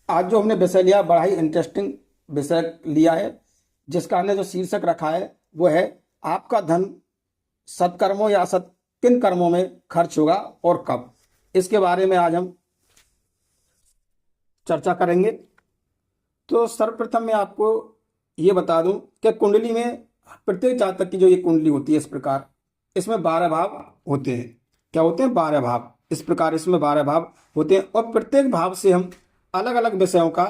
आज जो हमने विषय लिया बड़ा ही इंटरेस्टिंग विषय लिया है, जिसका हमने जो शीर्षक रखा है वो है आपका धन सत्कर्मों या असत किन कर्मों में खर्च होगा और कब। इसके बारे में आज हम चर्चा करेंगे। तो सर्वप्रथम मैं आपको ये बता दूं कि कुंडली में प्रत्येक जातक की जो ये कुंडली होती है इस प्रकार, इसमें 12 भाव होते हैं। क्या होते हैं? 12 भाव। इस प्रकार इसमें 12 भाव होते हैं और प्रत्येक भाव से हम अलग अलग विषयों का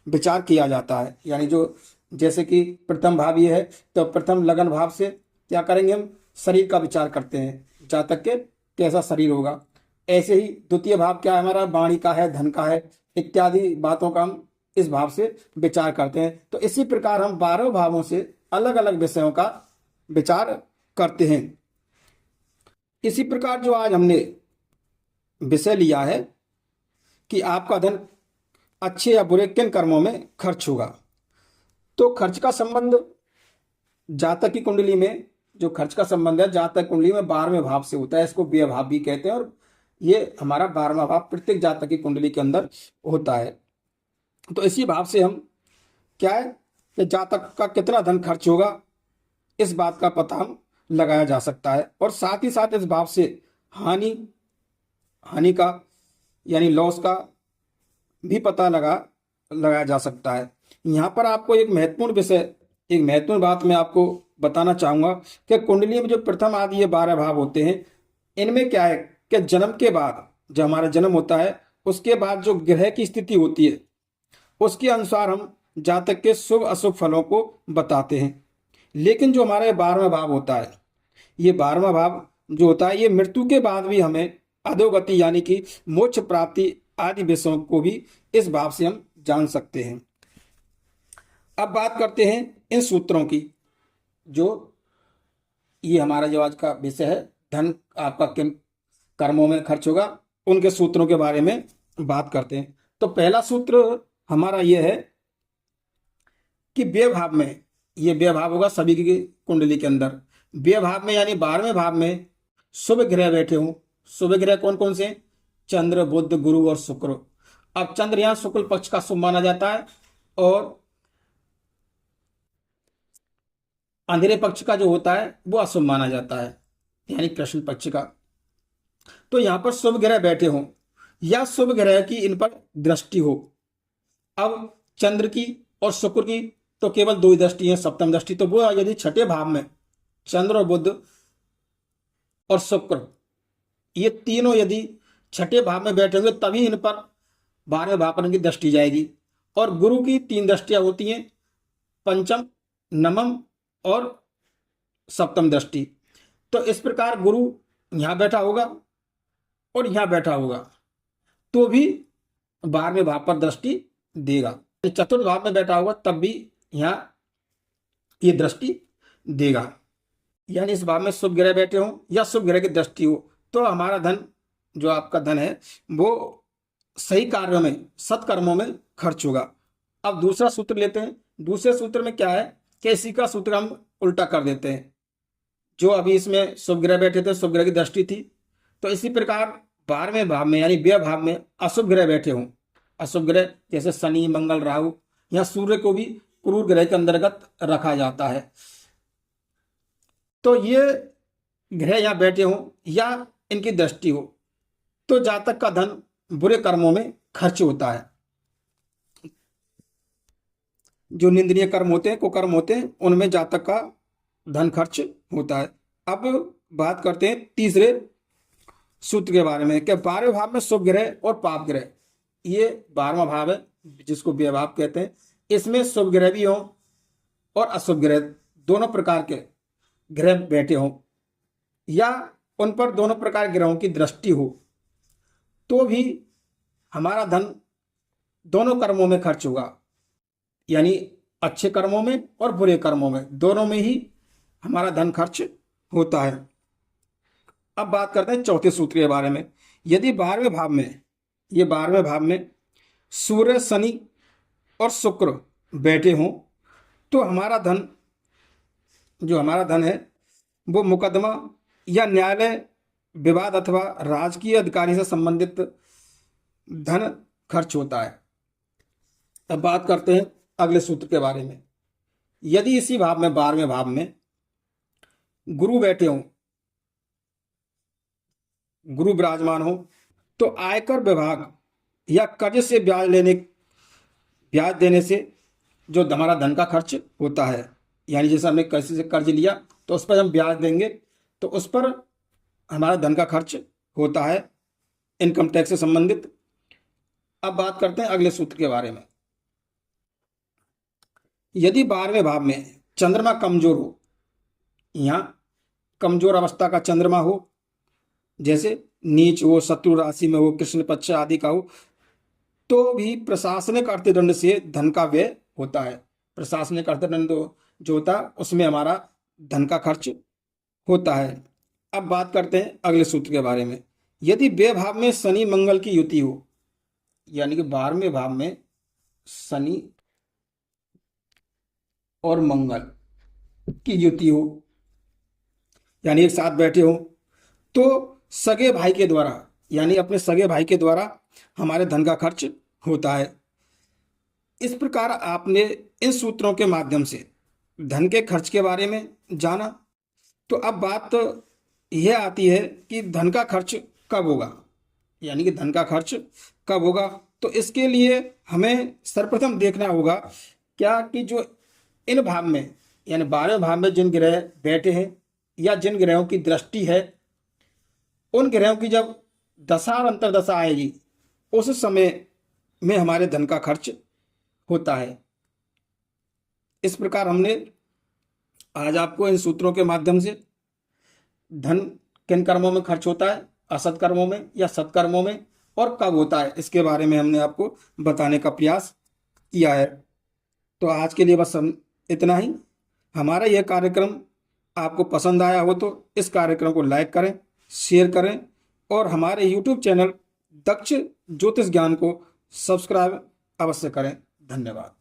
विचार किया जाता है। यानी जो जैसे कि प्रथम भाव ये है तो प्रथम लगन भाव से क्या करेंगे, हम शरीर का विचार करते हैं, जातक के कैसा शरीर होगा। ऐसे ही द्वितीय भाव क्या है हमारा, वाणी का है, धन का है, इत्यादि बातों का हम इस भाव से विचार करते हैं। तो इसी प्रकार हम 12 भावों से अलग अलग विषयों का विचार करते हैं। इसी प्रकार जो आज हमने विषय लिया है कि आपका धन अच्छे या बुरे किन कर्मों में खर्च होगा। तो खर्च का संबंध जातक की कुंडली में, जो खर्च का संबंध है जातक कुंडली में 12वें भाव से होता है। इसको व्यय भाव भी कहते हैं और ये हमारा 12वां भाव प्रत्येक जातक की कुंडली के अंदर होता है। तो इसी भाव से हम क्या है कि जातक का कितना धन खर्च होगा इस बात का पता हम लगाया जा सकता है। और साथ ही साथ इस भाव से हानि का यानी लॉस का भी पता लगाया जा सकता है। यहाँ पर आपको एक महत्वपूर्ण बात मैं आपको बताना चाहूँगा कि कुंडली में जो प्रथम आदि ये 12 भाव होते हैं, इनमें क्या है कि जन्म के बाद, जब हमारा जन्म होता है उसके बाद जो ग्रह की स्थिति होती है उसके अनुसार हम जातक के शुभ अशुभ फलों को बताते हैं। लेकिन जो हमारा 12वां भाव होता है, ये 12वां भाव जो होता है ये मृत्यु के बाद भी हमें अधोगति यानी कि मोक्ष प्राप्ति आदि विषयों को भी इस भाव से हम जान सकते हैं। अब बात करते हैं इन सूत्रों की। जो ये हमारा जो आज का विषय है, धन आपका किन कर्मों में खर्च होगा, उनके सूत्रों के बारे में बात करते हैं। तो पहला सूत्र हमारा ये है कि व्यय भाव में, ये व्यय भाव होगा सभी की कुंडली के अंदर। व्यय भाव में यानी 12वें भाव में शुभ ग्रह बैठे हों। शुभ ग्रह कौन कौन से? चंद्र, बुध, गुरु और शुक्र। अब चंद्र यहाँ शुक्ल पक्ष का शुभ माना जाता है और अंधेरे पक्ष का जो होता है वो अशुभ माना जाता है, यानी कृष्ण पक्ष का। तो यहां पर शुभ ग्रह बैठे हों या शुभ ग्रह की इन पर दृष्टि हो। अब चंद्र की और शुक्र की तो केवल 2 ही दृष्टि है, सप्तम दृष्टि। तो वो यदि छठे भाव में चंद्र और बुध और शुक्र ये तीनों यदि छठे भाव में बैठे होंगे तभी इन पर 12वें भाव पर इनकी दृष्टि जाएगी। और गुरु की 3 दृष्टियां होती हैं, पंचम, नवम और सप्तम दृष्टि। तो इस प्रकार गुरु यहां बैठा होगा और यहां बैठा होगा तो भी 12वें भाव पर दृष्टि देगा। चतुर्थ भाव में बैठा होगा तब भी यहां ये दृष्टि देगा। यानी इस भाव में शुभ ग्रह बैठे हो या शुभ ग्रह की दृष्टि हो तो हमारा धन, जो आपका धन है, वो सही कार्यों में, सत्कर्मों में खर्च होगा। अब दूसरा सूत्र लेते हैं। दूसरे सूत्र में क्या है कि इसी का सूत्र हम उल्टा कर देते हैं। जो अभी इसमें शुभ ग्रह बैठे थे, शुभ ग्रह की दृष्टि थी, तो इसी प्रकार 12वें भाव में यानी व्यय भाव में अशुभ ग्रह बैठे हों। अशुभ ग्रह जैसे शनि, मंगल, राहु या सूर्य को भी क्रूर ग्रह के अंतर्गत रखा जाता है। तो ये ग्रह यहाँ बैठे हों या इनकी दृष्टि हो तो जातक का धन बुरे कर्मों में खर्च होता है। जो निंदनीय कर्म होते हैं, कुकर्म होते हैं, उनमें जातक का धन खर्च होता है। अब बात करते हैं तीसरे सूत्र के बारे में कि 12वें भाव में शुभ ग्रह और पाप ग्रह, ये 12वां भाव है जिसको व्यय भाव कहते हैं। इसमें शुभ ग्रह भी हों और अशुभ ग्रह, दोनों प्रकार के ग्रह बैठे हों या उन पर दोनों प्रकार ग्रहों की दृष्टि हो तो भी हमारा धन दोनों कर्मों में खर्च होगा। यानी अच्छे कर्मों में और बुरे कर्मों में, दोनों में ही हमारा धन खर्च होता है। अब बात करते हैं चौथे सूत्र के बारे में। यदि 12वें भाव में, ये 12वें भाव में सूर्य, शनि और शुक्र बैठे हों तो हमारा धन, जो हमारा धन है, वो मुकदमा या न्यायालय विवाद अथवा राजकीय अधिकारी से संबंधित धन खर्च होता है। अब बात करते हैं अगले सूत्र के बारे में। यदि इसी भाव में 12वें भाव में गुरु बैठे हों, गुरु विराजमान हो, तो आयकर विभाग या कर्ज से ब्याज देने से जो हमारा धन का खर्च होता है, यानी जैसे हमने किसी से कर्ज लिया तो उस पर हम ब्याज देंगे, तो उस पर हमारा धन का खर्च होता है इनकम टैक्स से संबंधित। अब बात करते हैं अगले सूत्र के बारे में। यदि 12वें भाव में चंद्रमा कमजोर हो, यहाँ कमजोर अवस्था का चंद्रमा हो, जैसे नीच हो, शत्रु राशि में हो, कृष्ण पक्ष आदि का हो, तो भी प्रशासनिक अर्थदंड से धन का व्यय होता है। प्रशासनिक अर्थदंड जो होता है उसमें हमारा धन का खर्च होता है। अब बात करते हैं अगले सूत्र के बारे में। यदि व्यय भाव में शनि मंगल की युति हो, यानी कि 12वें भाव में शनि और मंगल की युति हो, यानी एक साथ बैठे हो, तो सगे भाई के द्वारा, यानी अपने सगे भाई के द्वारा हमारे धन का खर्च होता है। इस प्रकार आपने इन सूत्रों के माध्यम से धन के खर्च के बारे में जाना। तो अब बात यह आती है कि धन का खर्च कब होगा, यानी कि धन का खर्च कब होगा। तो इसके लिए हमें सर्वप्रथम देखना होगा क्या कि जो इन भाव में, यानी 12वें भाव में जिन ग्रह बैठे हैं या जिन ग्रहों की दृष्टि है, उन ग्रहों की जब दशा और अंतर्दशा आएगी उस समय में हमारे धन का खर्च होता है। इस प्रकार हमने आज आपको इन सूत्रों के माध्यम से धन किन कर्मों में खर्च होता है, असत कर्मों में या सत्कर्मों में, और कब होता है, इसके बारे में हमने आपको बताने का प्रयास किया है। तो आज के लिए बस हम इतना ही। हमारा यह कार्यक्रम आपको पसंद आया हो तो इस कार्यक्रम को लाइक करें, शेयर करें और हमारे यूट्यूब चैनल दक्ष ज्योतिष ज्ञान को सब्सक्राइब अवश्य करें। धन्यवाद।